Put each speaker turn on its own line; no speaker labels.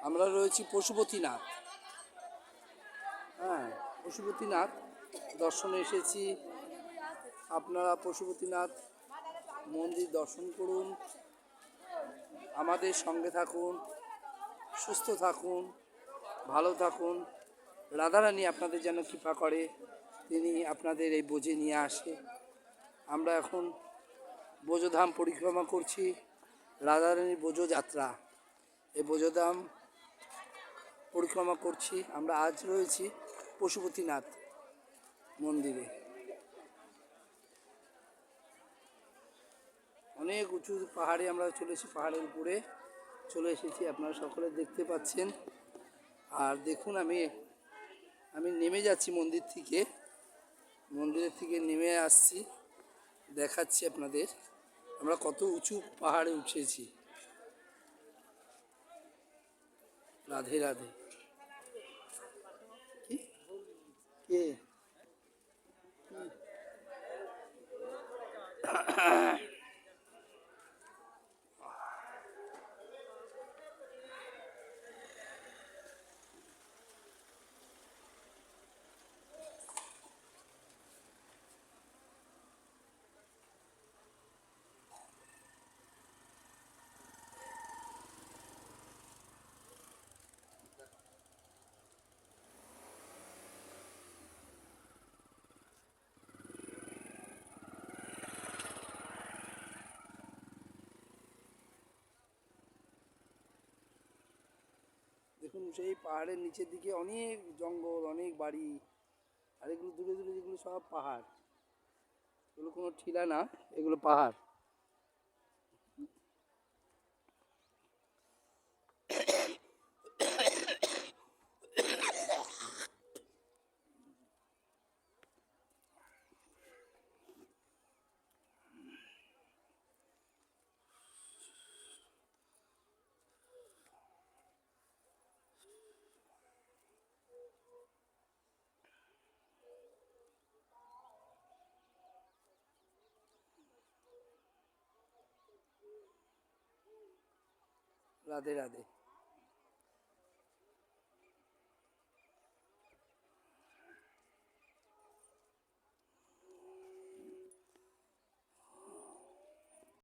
আমরা রয়েছি পশুপতিনাথ। হ্যাঁ, পশুপতিনাথ দর্শনে এসেছি। আপনারা পশুপতিনাথ মন্দির দর্শন করুন, আমাদের সঙ্গে থাকুন, সুস্থ থাকুন, ভালো থাকুন। রাধারানী আপনাদের যেন কৃপা করে, তিনি আপনাদের এই বোঝে নিয়ে আসে। আমরা এখন বোঝোধাম পরিক্রমা করছি, রাধারানীর বোঝো যাত্রা। এই বোঝোধাম পরিক্রমা করছি। আমরা আজ রয়েছি পশুপতিনাথ মন্দিরে। অনেক উঁচু পাহাড়ে আমরা চলেছি, পাহাড়ের উপরে চলে এসেছি, আপনারা সকলে দেখতে পাচ্ছেন। আর দেখুন, আমি নেমে যাচ্ছি মন্দিরের থেকে নেমে আসছি, দেখাচ্ছি আপনাদের আমরা কত উঁচু পাহাড়ে উঠেছি। রাধে রাধে। কি কে দেখুন, সেই পাহাড়ের নিচের দিকে অনেক জঙ্গল, অনেক বাড়ি, আর এগুলো দূরে দূরে যেগুলো সব পাহাড়, এগুলো কোনো টিলা না, এগুলো পাহাড়। রাধে রাধে।